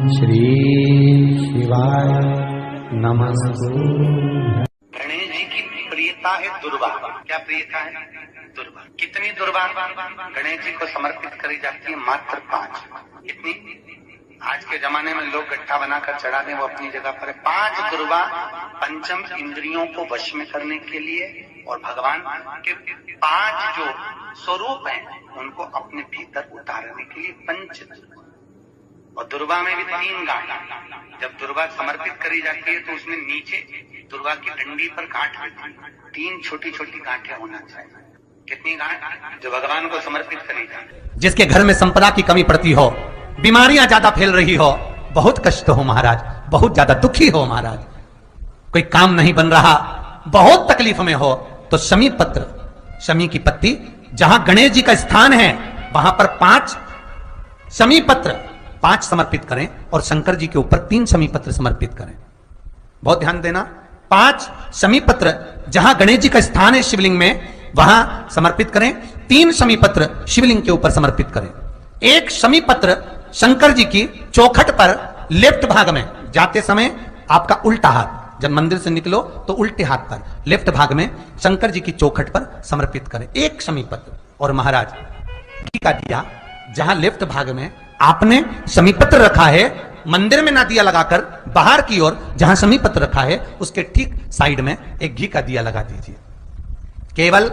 श्री शिवाय नमस्तु। गणेश जी की प्रियता है दुर्वा। क्या प्रियता है? दुर्वा। कितनी दुर्वा गणेश जी को समर्पित करी जाती है? मात्र 5। कितनी? आज के जमाने में लोग गट्ठा बनाकर चढ़ा दें, वो अपनी जगह पर है। 5 दुर्वा पंचम इंद्रियों को वश में करने के लिए और भगवान के 5 जो स्वरूप हैं उनको अपने भीतर उतारने के लिए 5। और दुर्वा में भी 3 गांठ। जब दुर्वा समर्पित करी जाती है तो उसमें नीचे दुर्वा की डंडी पर गांठ रहती है। 3 छोटी छोटी गांठें होना चाहिए। कितनी गांठ? जो भगवान को समर्पित करी जाती है। जिसके घर में संपदा की कमी पड़ती हो, बीमारियां ज्यादा फैल रही हो, बहुत कष्ट हो महाराज, बहुत ज्यादा दुखी हो महाराज, कोई काम नहीं बन रहा, बहुत तकलीफ में हो, तो शमी पत्र, शमी की पत्ती, जहां गणेश जी का स्थान है वहां पर 5 शमी पत्र 5 समर्पित करें और शंकर जी के ऊपर 3 शमी पत्र समर्पित करें। बहुत ध्यान देना। 5 शमी पत्र जहां गणेश जी का स्थान है शिवलिंग में वहां समर्पित करें। 3 शमी पत्र शिवलिंग के ऊपर समर्पित करें। 1 शमी पत्र शंकर जी की चौखट पर लेफ्ट भाग में, जाते समय आपका उल्टा हाथ, जब मंदिर से निकलो तो उल्टे हाथ पर लेफ्ट भाग में शंकर जी की चौखट पर समर्पित करें 1 शमी पत्र। और महाराज घी का दिया जहां लेफ्ट भाग में आपने शमी पत्र रखा है, मंदिर में ना दिया लगाकर बाहर की ओर जहां शमी पत्र रखा है उसके ठीक साइड में एक घी का दिया लगा दीजिए। केवल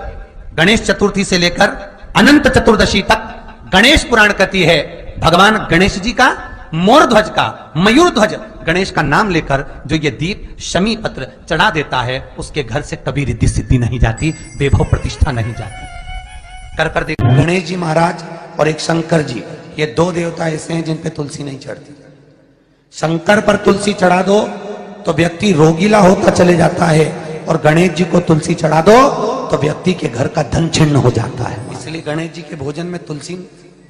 गणेश चतुर्थी से लेकर अनंत चतुर्दशी तक गणेश पुराण कहती है भगवान गणेश जी का, मोर ध्वज का, मयूर ध्वज गणेश का नाम लेकर जो ये दीप शमी पत्र चढ़ा देता है उसके घर से कभी रिद्धि सिद्धि नहीं जाती, वैभव प्रतिष्ठा नहीं जाती। कर देखो, गणेश जी महाराज और एक शंकर जी, ये 2 देवता ऐसे हैं जिन पे तुलसी नहीं चढ़ती। शंकर पर तुलसी चढ़ा दो तो व्यक्ति रोगीला होता चले जाता है, और गणेश जी को तुलसी चढ़ा दो तो व्यक्ति के घर का धन छिन्न हो जाता है। इसलिए गणेश जी के भोजन में तुलसी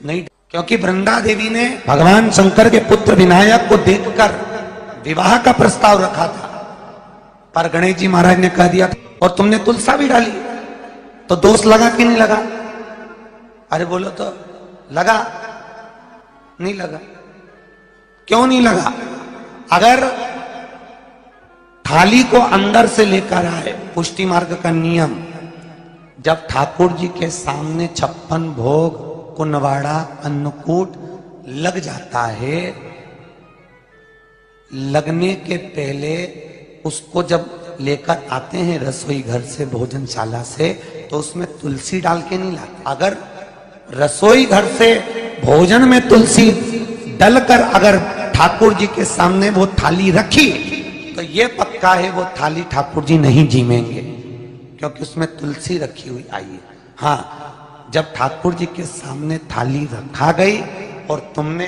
नहीं, क्योंकि वृंदा देवी ने भगवान शंकर के पुत्र विनायक को देखकर विवाह का प्रस्ताव रखा था, पर गणेश जी महाराज ने कह दिया और तुमने तुलसा भी डाली, तो दोष लगा कि नहीं लगा? अरे बोलो तो लगा? नहीं लगा। क्यों नहीं लगा? अगर थाली को अंदर से लेकर आए, पुष्टि मार्ग का नियम, जब ठाकुर जी के सामने 56 भोग, कुनवाड़ा, अन्नकूट लग जाता है, लगने के पहले उसको जब लेकर आते हैं रसोई घर से, भोजनशाला से, तो उसमें तुलसी डाल के नहीं लाते। अगर रसोई घर से भोजन में तुलसी डलकर अगर ठाकुर जी के सामने वो थाली रखी तो ये पक्का है वो थाली ठाकुर जी नहीं जीमेंगे, क्योंकि उसमें तुलसी रखी हुई आई है। हाँ, जब ठाकुर जी के सामने थाली रखा गई और तुमने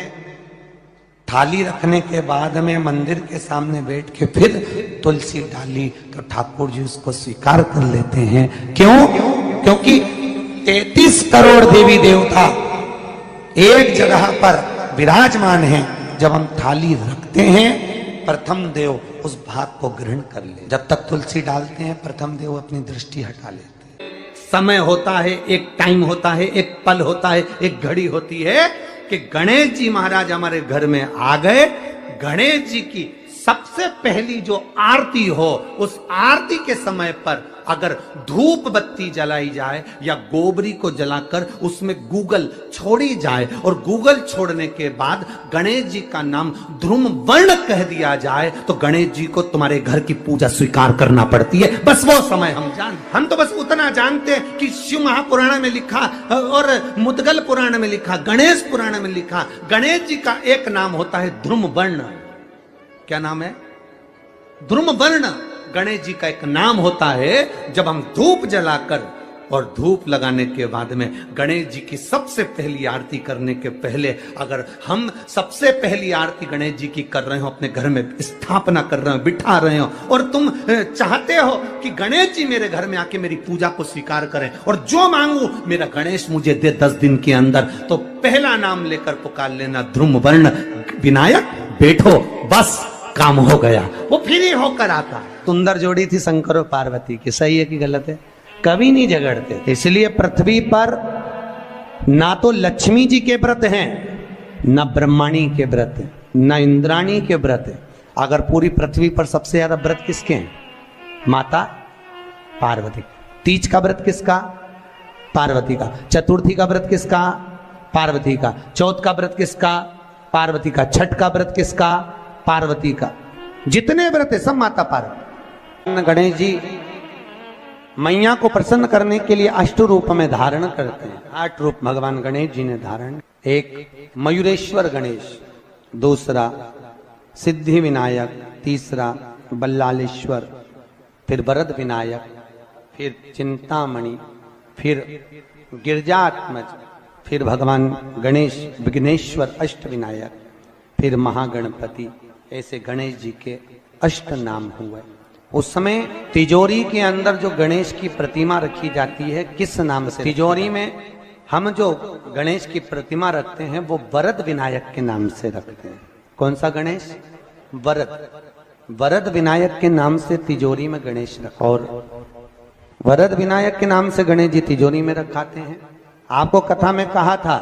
थाली रखने के बाद में मंदिर के सामने बैठ के फिर तुलसी डाली तो ठाकुर जी उसको स्वीकार कर लेते हैं। क्यों? क्योंकि 33 करोड़ देवी देवता एक जगह पर विराजमान हैं। जब हम थाली रखते हैं, प्रथम देव उस भाग को ग्रहण कर ले। जब तक तुलसी डालते हैं प्रथम देव अपनी दृष्टि हटा लेते हैं। समय होता है, एक टाइम होता है, एक पल होता है, एक घड़ी होती है कि गणेश जी महाराज हमारे घर में आ गए। गणेश जी की सबसे पहली जो आरती हो, उस आरती के समय पर अगर धूप बत्ती जलाई जाए या गोबरी को जलाकर उसमें गूगल छोड़ी जाए और गूगल छोड़ने के बाद गणेश जी का नाम ध्रुम वर्ण कह दिया जाए तो गणेश जी को तुम्हारे घर की पूजा स्वीकार करना पड़ती है। बस वो समय हम तो बस उतना जानते हैं कि शिव महापुराण में लिखा और मुद्गल पुराण में लिखा, गणेश पुराण में लिखा, गणेश जी का एक नाम होता है ध्रुम वर्ण। क्या नाम है? ध्रुम वर्ण गणेश जी का एक नाम होता है। जब हम धूप जलाकर और धूप लगाने के बाद में गणेश जी की सबसे पहली आरती करने के पहले अगर हम सबसे पहली आरती गणेश जी की कर रहे हो, अपने घर में स्थापना कर रहे हो, बिठा रहे हो, और तुम चाहते हो कि गणेश जी मेरे घर में आके मेरी पूजा को स्वीकार करें और जो मांगू मेरा गणेश मुझे दे 10 दिन के अंदर, तो पहला नाम लेकर पुकार लेना ध्रुम वर्ण विनायक, बैठो, बस काम हो गया। वो फिर ही होकर आता। सुंदर जोड़ी थी शंकर और पार्वती की, सही है कि गलत है? कभी नहीं झगड़ते। इसलिए पृथ्वी पर ना तो लक्ष्मी जी के व्रत हैं ना ब्रह्मणी के व्रत हैं। न इंद्राणी के व्रत है। अगर पूरी पृथ्वी पर सबसे ज्यादा व्रत किसके हैं? माता पार्वती। तीज का व्रत किसका? पार्वती का। चतुर्थी का व्रत किसका? पार्वती का। चौथ का व्रत किसका? पार्वती का। छठ का व्रत किसका? पार्वती का। जितने व्रत है सब माता पार्वती। गणेश जी मैया को प्रसन्न करने के लिए अष्ट रूप में धारण करते हैं। 8 रूप भगवान गणेश जी ने धारण। एक मयूरेश्वर गणेश, दूसरा सिद्धि विनायक, तीसरा बल्लालेश्वर, फिर वरद विनायक, फिर चिंतामणि, फिर गिरजात्मज, फिर भगवान गणेश विघ्नेश्वर अष्ट विनायक, फिर महागणपति। ऐसे गणेश जी के अष्ट नाम हुए। उस समय तिजोरी के अंदर जो गणेश की प्रतिमा रखी जाती है किस नाम से? तिजोरी में हम जो गणेश की प्रतिमा रखते हैं वो वरद विनायक के नाम से रखते हैं। कौन सा गणेश? वरद। वरद विनायक के नाम से तिजोरी में गणेश रखा। और वरद विनायक के नाम से गणेश जी तिजोरी में रखाते हैं। आपको कथा में कहा था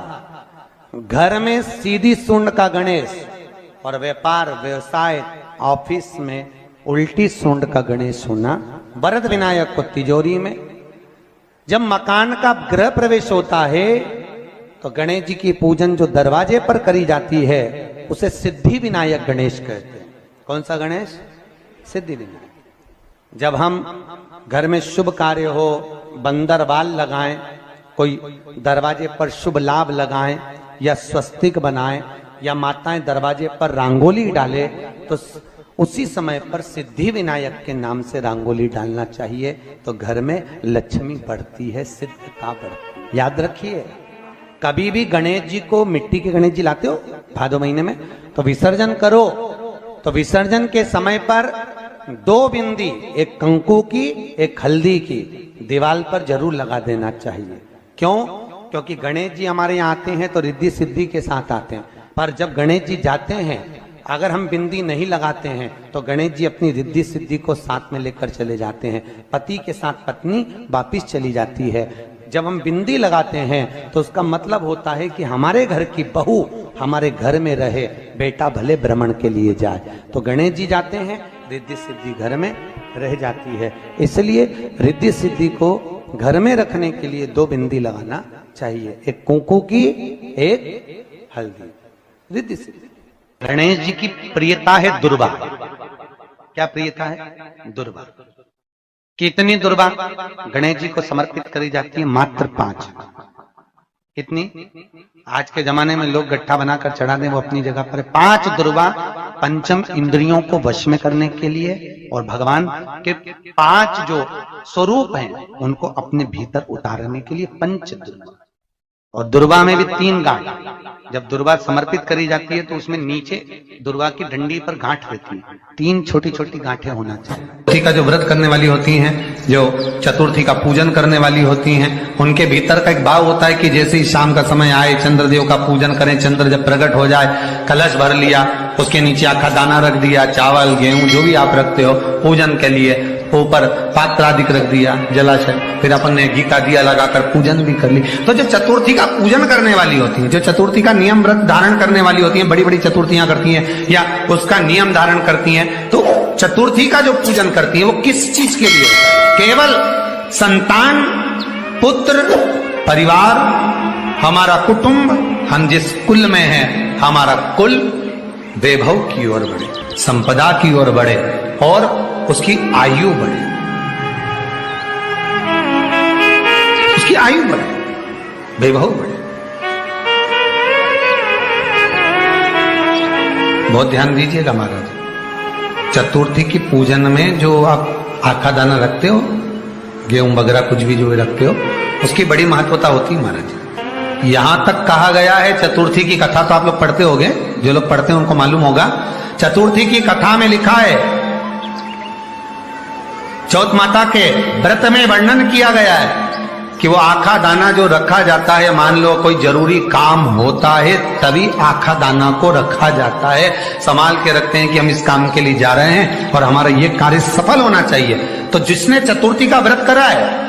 घर में सीधी सूंड का गणेश और व्यापार व्यवसाय ऑफिस में उल्टी सूंड का गणेश होना। वरद विनायक को तिजोरी में। जब मकान का गृह प्रवेश होता है तो गणेश जी की पूजन जो दरवाजे पर करी जाती है उसे सिद्धि विनायक गणेश कहते हैं। कौन सा गणेश? सिद्धि विनायक। जब हम घर में शुभ कार्य हो, बंदरवाल लगाएं, कोई दरवाजे पर शुभ लाभ लगाएं या स्वस्तिक बनाएं या माताएं दरवाजे पर रंगोली डाले तो उसी समय पर सिद्धि विनायक के नाम से रंगोली डालना चाहिए। तो घर में लक्ष्मी बढ़ती है, सिद्धता बढ़ती है। याद रखिए, कभी भी गणेश जी को, मिट्टी के गणेश जी लाते हो भादो महीने में, तो विसर्जन करो तो विसर्जन के समय पर 2 बिंदी, एक कंकु की एक हल्दी की, दीवार पर जरूर लगा देना चाहिए। क्यों? क्योंकि गणेश जी हमारे यहाँ आते हैं तो रिद्धि सिद्धि के साथ आते हैं। पर जब गणेश जी जाते हैं अगर हम बिंदी नहीं लगाते हैं तो गणेश जी अपनी रिद्धि सिद्धि को साथ में लेकर चले जाते हैं। पति के साथ पत्नी वापिस चली जाती है। जब हम बिंदी लगाते हैं तो उसका मतलब होता है कि हमारे घर की बहू हमारे घर में रहे, बेटा भले भ्रमण के लिए जाए। तो गणेश जी जाते हैं, रिद्धि सिद्धि घर में रह जाती है। इसलिए रिद्धि सिद्धि को घर में रखने के लिए 2 बिंदी लगाना चाहिए, एक कुंकू की एक हल्दी। रिद्धि सिद्धि। गणेश जी की प्रियता है दुर्वा। क्या प्रियता है? दुर्वा। कितनी दुर्वा गणेश जी को समर्पित करी जाती है? मात्र 5। कितनी? आज के जमाने में लोग गट्ठा बनाकर चढ़ा दें, वो अपनी जगह पर। 5 दुर्वा पंचम इंद्रियों को वश में करने के लिए और भगवान के 5 जो स्वरूप हैं उनको अपने भीतर उतारने के लिए 5 दुर्वा। और दुर्वा में भी 3 गांठ। जब दुर्वा समर्पित करी जाती है तो उसमें नीचे दुर्वा की डंडी पर गांठ रहती है, 3 छोटी छोटी गांठें होना चाहिए। चतुर्थी का जो व्रत करने वाली होती हैं, जो चतुर्थी का पूजन करने वाली होती हैं, उनके भीतर का एक भाव होता है कि जैसे ही शाम का समय आए चंद्रदेव का पूजन करें। चंद्र जब प्रकट हो जाए, कलश भर लिया, उसके नीचे आखा दाना रख दिया, चावल गेहूं जो भी आप रखते हो पूजन के लिए, ऊपर पात्र आदि रख दिया, जलाशय, फिर अपन ने घी का दिया लगाकर पूजन भी कर ली। तो जो चतुर्थी का पूजन करने वाली होती है, जो चतुर्थी का नियम व्रत धारण करने वाली होती है, बड़ी बड़ी चतुर्थियां करती हैं या उसका नियम धारण करती हैं, तो चतुर्थी का जो पूजन करती है वो किस चीज के लिए? केवल संतान, पुत्र, परिवार, हमारा कुटुंब, हम जिस कुल में हैं, हमारा कुल वैभव की ओर बढ़े, संपदा की ओर बढ़े और उसकी आयु बढ़े, उसकी आयु बढ़े, वैभव बढ़े। बहुत ध्यान दीजिएगा महाराज। चतुर्थी की पूजन में जो आप आखा दाना रखते हो, गेहूं वगैरह कुछ भी जो रखते हो, उसकी बड़ी महत्वता होती है महाराज। यहां तक कहा गया है, चतुर्थी की कथा तो आप लोग पढ़ते होंगे, जो लोग पढ़ते हैं उनको मालूम होगा। चतुर्थी की कथा में लिखा है, चौथ माता के व्रत में वर्णन किया गया है कि वो आखा दाना जो रखा जाता है, मान लो कोई जरूरी काम होता है तभी आखा दाना को रखा जाता है, संभाल के रखते हैं कि हम इस काम के लिए जा रहे हैं और हमारा ये कार्य सफल होना चाहिए। तो जिसने चतुर्थी का व्रत करा है,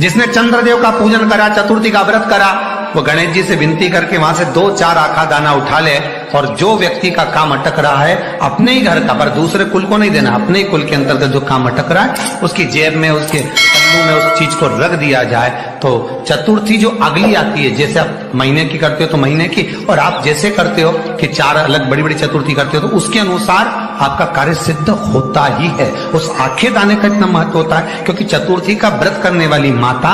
जिसने चंद्रदेव का पूजन करा, चतुर्थी का व्रत करा, वो गणेश जी से विनती करके वहां से 2-4 आखा दाना उठा ले, और जो व्यक्ति का काम अटक रहा है अपने ही घर का, पर दूसरे कुल को नहीं देना, अपने ही कुल के अंतर्गत जो काम अटक रहा है उसकी जेब में, उसके पल्लू में उस चीज को रख दिया जाए। तो चतुर्थी जो अगली आती है, जैसे आप महीने की करते हो तो महीने की, और आप जैसे करते हो कि 4 अलग बड़ी बड़ी चतुर्थी करते हो तो उसके अनुसार आपका कार्य सिद्ध होता ही है। उस आखेट आने का इतना महत्व होता है क्योंकि चतुर्थी का व्रत करने वाली माता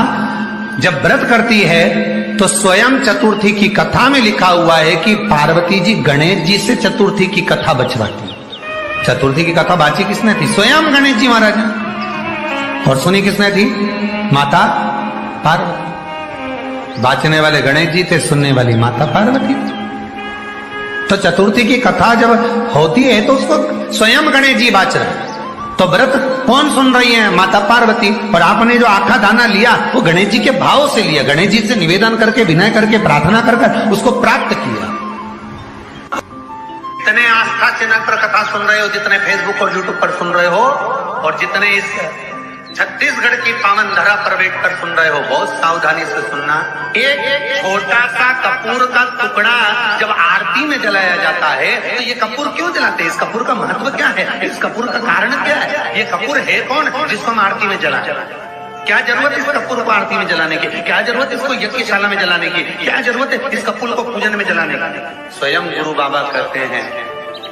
जब व्रत करती है तो स्वयं चतुर्थी की कथा में लिखा हुआ है कि पार्वती जी गणेश जी से चतुर्थी की कथा बचवाती। चतुर्थी की कथा बाची किसने थी? स्वयं गणेश जी महाराज ने। और सुनी किसने थी? माता पार्वती। बाचने वाले गणेश जी थे, सुनने वाली माता पार्वती। तो चतुर्थी की कथा जब होती है तो उसको स्वयं गणेश जी बाच रहे। तो व्रत कौन सुन रही है? माता पार्वती। और आपने जो आखा दाना लिया वो गणेश जी के भाव से लिया, गणेश जी से निवेदन करके, विनय करके, प्रार्थना कर उसको प्राप्त किया। जितने आस्था चैनल पर कथा सुन रहे हो, जितने फेसबुक और यूट्यूब पर सुन रहे हो, और जितने इस छत्तीसगढ़ की पावन धरा पर बैठकर सुन रहे हो, बहुत सावधानी से सुनना। एक छोटा सा कपूर का टुकड़ा जब आरती में जलाया जाता है तो ये कपूर क्यों जलाते हैं? इस कपूर का महत्व क्या है? इस कपूर का कारण क्या है? ये कपूर है कौन जिसको हम आरती में जलाते? क्या जरूरत इस कपूर को आरती में जलाने की? क्या जरूरत इसको यज्ञशाला में जलाने की? क्या जरूरत है इस कपूर को पूजन में जलाने की? स्वयं गुरु बाबा कहते हैं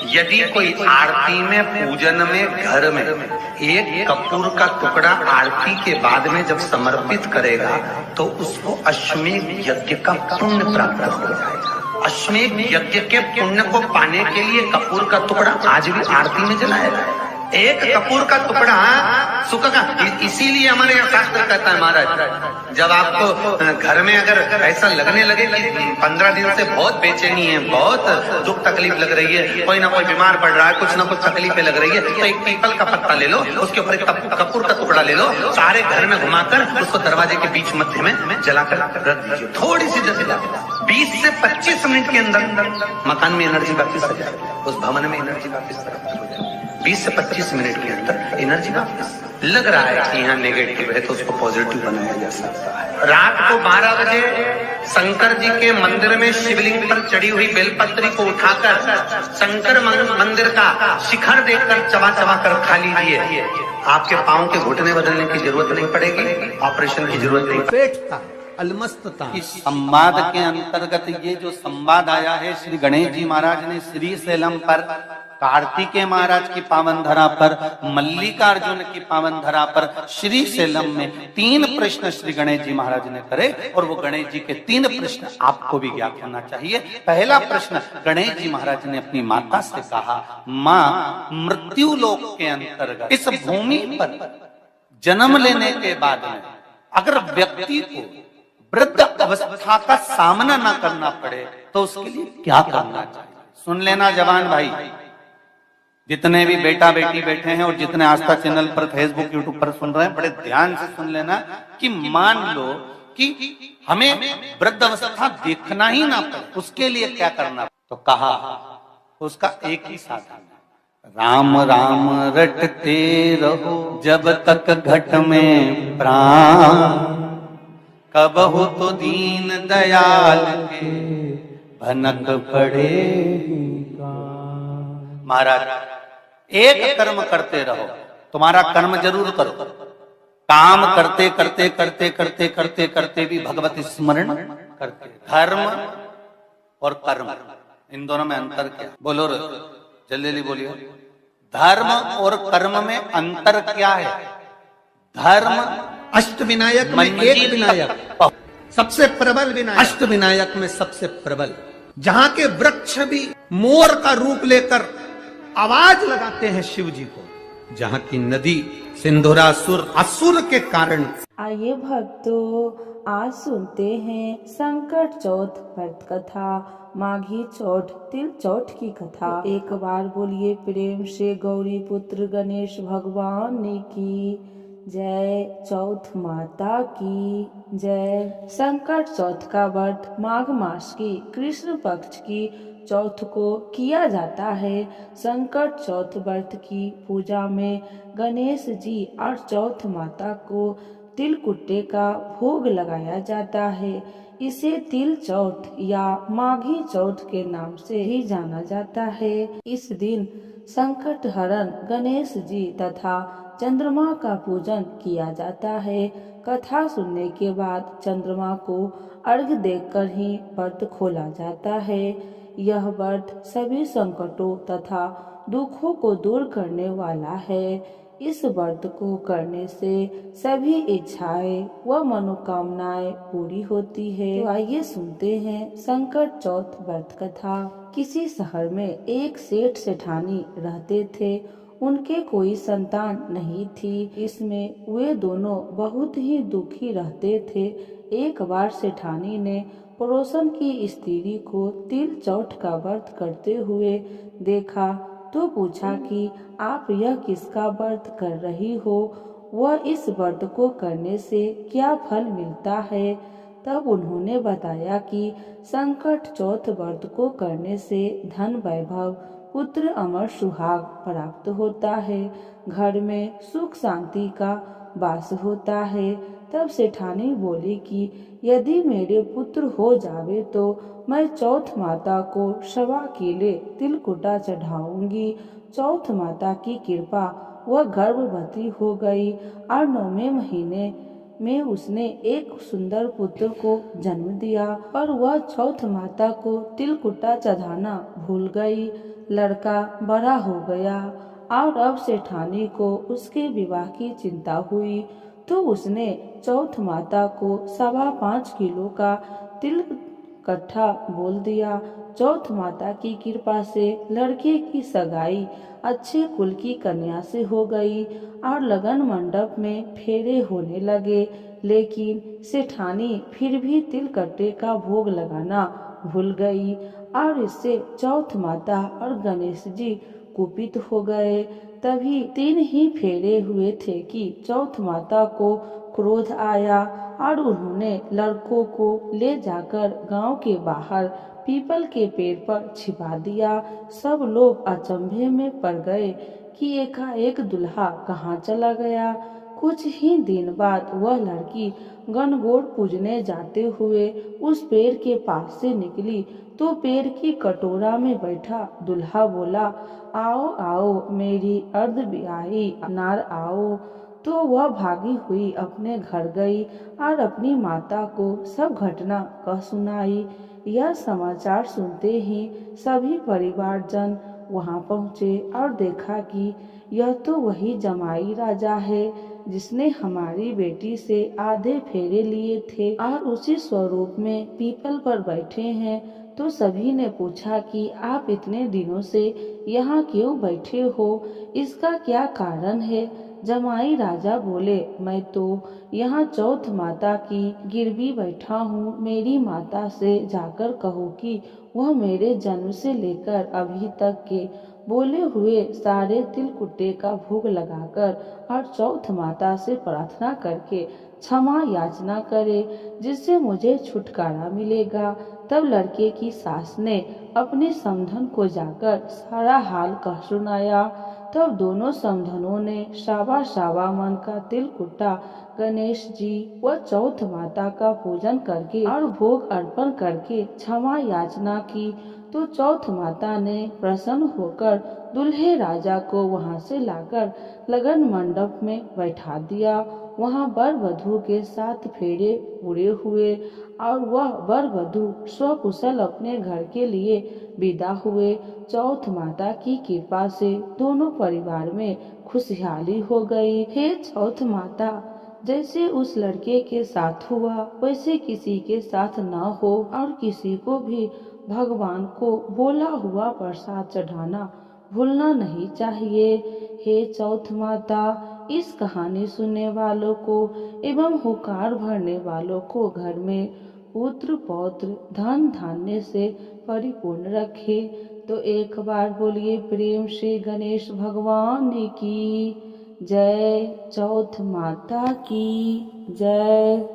यदि कोई आरती में, पूजन में, घर में एक कपूर का टुकड़ा आरती के बाद में जब समर्पित करेगा तो उसको अश्वमेध यज्ञ का पुण्य प्राप्त हो जाएगा। अश्वमेध यज्ञ के पुण्य को पाने के लिए कपूर का टुकड़ा आज भी आरती में जलाया जाए। एक कपूर का टुकड़ा सुखेगा। इसीलिए हमारे यहाँ शास्त्र कहता है महाराज, जब आपको घर में अगर ऐसा लगने लगे कि 15 दिन से बहुत बेचैनी है, बहुत दुख तकलीफ लग रही है, कोई ना कोई बीमार पड़ रहा है, कुछ ना कुछ तकलीफें लग रही है, तो एक पीपल का पत्ता ले लो, उसके ऊपर एक कपूर का टुकड़ा ले लो, सारे घर में घुमाकर उसको दरवाजे के बीच मध्य में जलाकर रख दीजिए। थोड़ी सी जला 20 से 25 मिनट के अंदर मकान में एनर्जी वापिस आ जाए, उस भवन में एनर्जी वापिस हो जाए। 20 से 25 मिनट के अंदर एनर्जी वापस। लग रहा है कि यहाँ नेगेटिव है तो उसको पॉजिटिव बनाया जा सकता है। रात को 12 बजे शंकर जी के मंदिर में शिवलिंग पर चढ़ी हुई बेलपत्री को उठाकर शंकर मंदिर का शिखर देखकर चबा चबा कर खा लीजिए। आपके पाँव के घुटने बदलने की जरूरत नहीं पड़ेगी, ऑपरेशन की जरूरत नहीं। पेटता अलमस्तता। इस संवाद के अंतर्गत ये जो संवाद आया है श्री गणेश जी महाराज ने श्री शैलम पर, कार्तिकेय महाराज की पावन धरा पर, मल्लिकार्जुन की पावन धरा पर, श्री शैलम में 3 प्रश्न श्री गणेश जी महाराज ने करे और वो गणेश जी के 3 प्रश्न आपको भी ज्ञात होना चाहिए। पहला प्रश्न गणेश जी महाराज ने अपनी माता से कहा, माँ मृत्यु लोक के अंतर्गत इस भूमि पर जन्म लेने के बाद में अगर व्यक्ति को वृद्ध अवस्था का सामना ना करना पड़े तो उसके लिए क्या करना चाहिए? सुन लेना जवान भाई, जितने भी बेटा बेटी बैठे हैं और जितने आस्था चैनल पर, फेसबुक, यूट्यूब पर सुन रहे हैं, बड़े ध्यान से सुन लेना कि मान लो कि हमें वृद्ध अवस्था देखना ही ना पड़े, उसके लिए क्या करना? तो कहा उसका एक ही साधन, राम राम रटते रहो जब तक घट में प्राण, कब हो तो दीन दयाल के भनक पड़ेगा। महाराज एक कर्म करते रहो, तुम्हारा कर्म जरूर करो, काम करते करते करते करते करते करते भी भगवत स्मरण करते। धर्म और कर्म, इन दोनों में अंतर क्या? बोलो रे, जल्दी बोलिए। धर्म और कर्म में अंतर क्या है? धर्म अष्ट विनायक में एक विनायक, सबसे प्रबल विनायक, अष्ट विनायक में सबसे प्रबल, जहां के वृक्ष भी मोर का रूप लेकर आवाज लगाते हैं शिव जी को, जहां की नदी सिंधुरासुर असुर के कारण। आइए भक्तों, आज सुनते हैं संकट चौथ व्रत कथा, माघी चौथ, तिल चौथ की कथा। एक बार बोलिए प्रेम से गौरी पुत्र गणेश भगवान की जय, चौथ माता की जय। संकट चौथ का व्रत माघ मास की कृष्ण पक्ष की चौथ को किया जाता है। संकट चौथ व्रत की पूजा में गणेश जी और चौथ माता को तिलकुट्टे का भोग लगाया जाता है। इसे तिल चौथ या माघी चौथ के नाम से ही जाना जाता है। इस दिन संकट हरण गणेश जी तथा चंद्रमा का पूजन किया जाता है। कथा सुनने के बाद चंद्रमा को अर्घ देकर ही व्रत खोला जाता है। यह व्रत सभी संकटों तथा दुखों को दूर करने वाला है। इस व्रत को करने से सभी इच्छाएं व मनोकामनाएं पूरी होती है। तो आइए सुनते हैं संकट चौथ व्रत कथा। किसी शहर में एक सेठ सेठानी रहते थे। उनके कोई संतान नहीं थी। इसमें वे दोनों बहुत ही दुखी रहते थे। एक बार सेठानी ने पड़ोसन की स्त्री को तिल चौथ का व्रत करते हुए देखा तो पूछा कि आप यह किसका व्रत कर रही हो, वह इस व्रत को करने से क्या फल मिलता है। तब उन्होंने बताया कि संकट चौथ व्रत को करने से धन वैभव पुत्र अमर सुहाग प्राप्त होता है, घर में सुख शांति का वास होता है। तब सेठानी बोली कि यदि मेरे पुत्र हो जावे तो मैं चौथ माता को 1.25 किलो तिलकुटा चढ़ाऊंगी। चौथ माता की कृपा वह गर्भवती हो गई और 9वें महीने में उसने एक सुंदर पुत्र को जन्म दिया और वह चौथ माता को तिलकुटा चढ़ाना भूल गई। लड़का बड़ा हो गया और अब सेठानी को उसके विवाह की चिंता हुई तो उसने चौथ माता को 5.25 किलो का तिल कट्ठा बोल दिया। चौथ माता की कृपा से लड़के की सगाई अच्छे कुल की कन्या से हो गई और लगन मंडप में फेरे होने लगे। लेकिन सेठानी फिर भी तिल कट्टे का भोग लगाना भूल गई और इससे चौथ माता और गणेश जी कुपित हो गए। तभी 3 ही फेरे हुए थे कि चौथ माता को क्रोध आया और उन्होंने लड़कों को ले जाकर गांव के बाहर पीपल के पेड़ पर छिपा दिया। सब लोग अचंभे में पड़ गए कि एकाएक दुल्हा कहाँ चला गया। कुछ ही दिन बाद वह लड़की गणगौर पूजने जाते हुए उस पेड़ के पास से निकली तो पेड़ की कटोरा में बैठा दुल्हा बोला, आओ आओ मेरी अर्धब्याही नार आओ। तो वह भागी हुई अपने घर गई और अपनी माता को सब घटना कह सुनाई। यह समाचार सुनते ही सभी परिवारजन वहां पहुँचे और देखा कि यह तो वही जमाई राजा है जिसने हमारी बेटी से आधे फेरे लिए थे और उसी स्वरूप में पीपल पर बैठे हैं। तो सभी ने पूछा कि आप इतने दिनों से यहाँ क्यों बैठे हो, इसका क्या कारण है। जमाई राजा बोले, मैं तो यहाँ चौथ माता की गिरवी बैठा हूँ। मेरी माता से जाकर कहो कि वह मेरे जन्म से लेकर अभी तक के बोले हुए सारे तिलकुट्टे का भोग लगाकर और चौथ माता से प्रार्थना करके क्षमा याचना करे जिससे मुझे छुटकारा मिलेगा। तब लड़के की सास ने अपने समधन को जाकर सारा हाल कह सुनाया। तब दोनों समधनों ने शाबा मन का तिलकुट्टा गणेश जी व चौथ माता का पूजन करके और भोग अर्पण करके क्षमा याचना की। तो चौथ माता ने प्रसन्न होकर दुल्हे राजा को वहां से लाकर लगन मंडप में बैठा दिया। वहां वर वधू के 7 फेरे पूरे हुए और वह वर वधू स्वकुशल अपने घर के लिए विदा हुए। चौथ माता की कृपा से दोनों परिवार में खुशहाली हो गई। हे चौथ माता, जैसे उस लड़के के साथ हुआ वैसे किसी के साथ न हो और किसी को भी भगवान को बोला हुआ प्रसाद चढ़ाना भूलना नहीं चाहिए। हे चौथ माता, इस कहानी सुनने वालों को एवं हुकार भरने वालों को घर में पुत्र पौत्र धन धान्य से परिपूर्ण रखे। तो एक बार बोलिए प्रेम से गणेश भगवान की जय, चौथ माता की जय।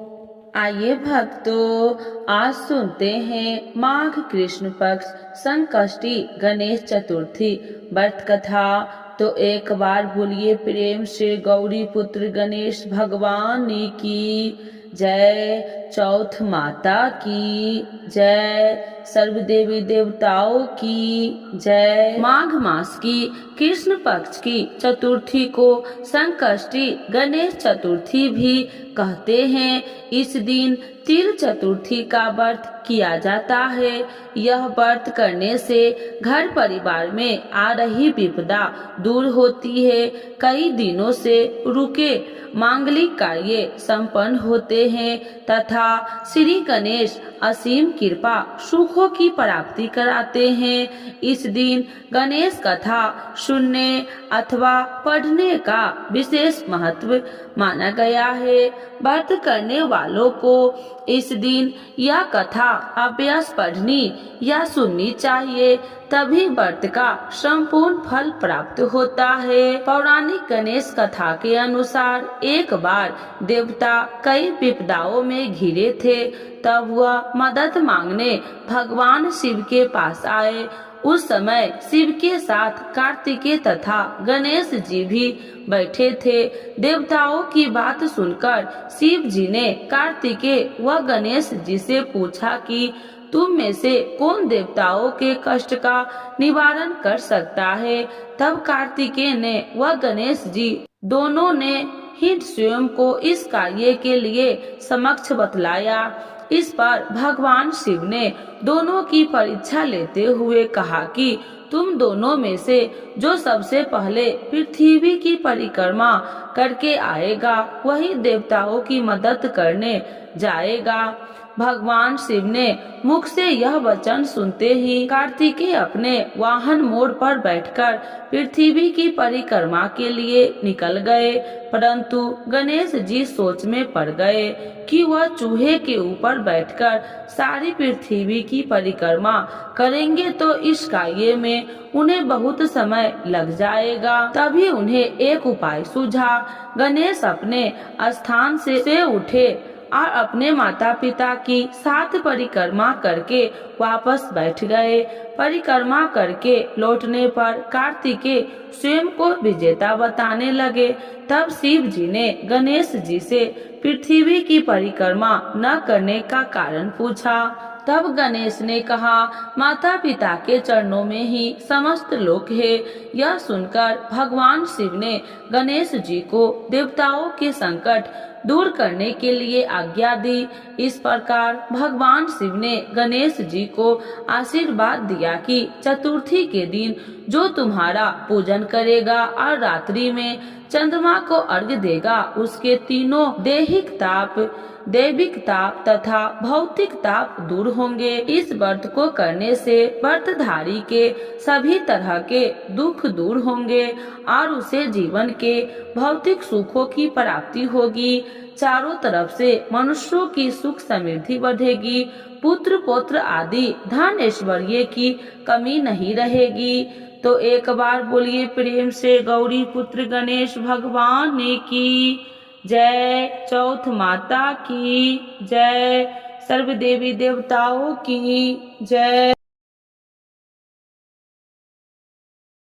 आइए भक्तों, आज सुनते हैं माघ कृष्ण पक्ष संकष्टी गणेश चतुर्थी व्रत कथा। तो एक बार बोलिए प्रेम से गौरी पुत्र गणेश भगवान की जय। चौथ माता की जय। सर्व देवी देवताओं की जय। माघ मास की कृष्ण पक्ष की चतुर्थी को संकष्टी गणेश चतुर्थी भी कहते हैं। इस दिन तिल चतुर्थी का व्रत किया जाता है। यह व्रत करने से घर परिवार में आ रही विपदा दूर होती है। कई दिनों से रुके मांगलिक कार्य संपन्न होते हैं तथा श्री गणेश असीम कृपा सुखों की प्राप्ति कराते हैं। इस दिन गणेश कथा सुनने अथवा पढ़ने का विशेष महत्व माना गया है। व्रत करने वालों को इस दिन यह कथा अभ्यास पढ़नी या सुननी चाहिए, तभी व्रत का संपूर्ण फल प्राप्त होता है। पौराणिक गणेश कथा के अनुसार एक बार देवता कई विपदाओं में घिरे थे, तब वह मदद मांगने भगवान शिव के पास आए। उस समय शिव के साथ कार्तिकेय तथा गणेश जी भी बैठे थे। देवताओं की बात सुनकर शिव जी ने कार्तिकेय व गणेश जी से पूछा कि तुम में से कौन देवताओं के कष्ट का निवारण कर सकता है। तब कार्तिकेय ने व गणेश जी दोनों ने ही स्वयं को इस कार्य के लिए समक्ष बतलाया। इस पर भगवान शिव ने दोनों की परीक्षा लेते हुए कहा कि तुम दोनों में से जो सबसे पहले पृथ्वी की परिक्रमा करके आएगा वही देवताओं की मदद करने जाएगा। भगवान शिव ने मुख से यह वचन सुनते ही कार्तिकेय अपने वाहन मोड़ पर बैठकर पृथ्वी की परिक्रमा के लिए निकल गए, परंतु गणेश जी सोच में पड़ गए कि वह चूहे के ऊपर बैठकर सारी पृथ्वी की परिक्रमा करेंगे तो इस कार्य में उन्हें बहुत समय लग जाएगा। तभी उन्हें एक उपाय सूझा। गणेश अपने स्थान से उठे और अपने माता पिता की साथ परिक्रमा करके वापस बैठ गए। परिक्रमा करके लौटने पर कार्तिकेय स्वयं को विजेता बताने लगे। तब शिव जी ने गणेश जी से पृथ्वी की परिक्रमा न करने का कारण पूछा। तब गणेश ने कहा, माता पिता के चरणों में ही समस्त लोक है। यह सुनकर भगवान शिव ने गणेश जी को देवताओं के संकट दूर करने के लिए आज्ञा दी। इस प्रकार भगवान शिव ने गणेश जी को आशीर्वाद दिया कि चतुर्थी के दिन जो तुम्हारा पूजन करेगा और रात्रि में चंद्रमा को अर्घ्य देगा उसके तीनों दैविक ताप तथा भौतिक ताप दूर होंगे। इस व्रत को करने से व्रतधारी के सभी तरह के दुख दूर होंगे और उसे जीवन के भौतिक सुखों की प्राप्ति होगी। चारों तरफ से मनुष्यों की सुख समृद्धि बढ़ेगी। पुत्र पौत्र आदि धन ऐश्वर्य की कमी नहीं रहेगी। तो एक बार बोलिए प्रेम से गौरी पुत्र गणेश भगवान की जय। चौथ माता की जय। सर्व देवी देवताओं की जय।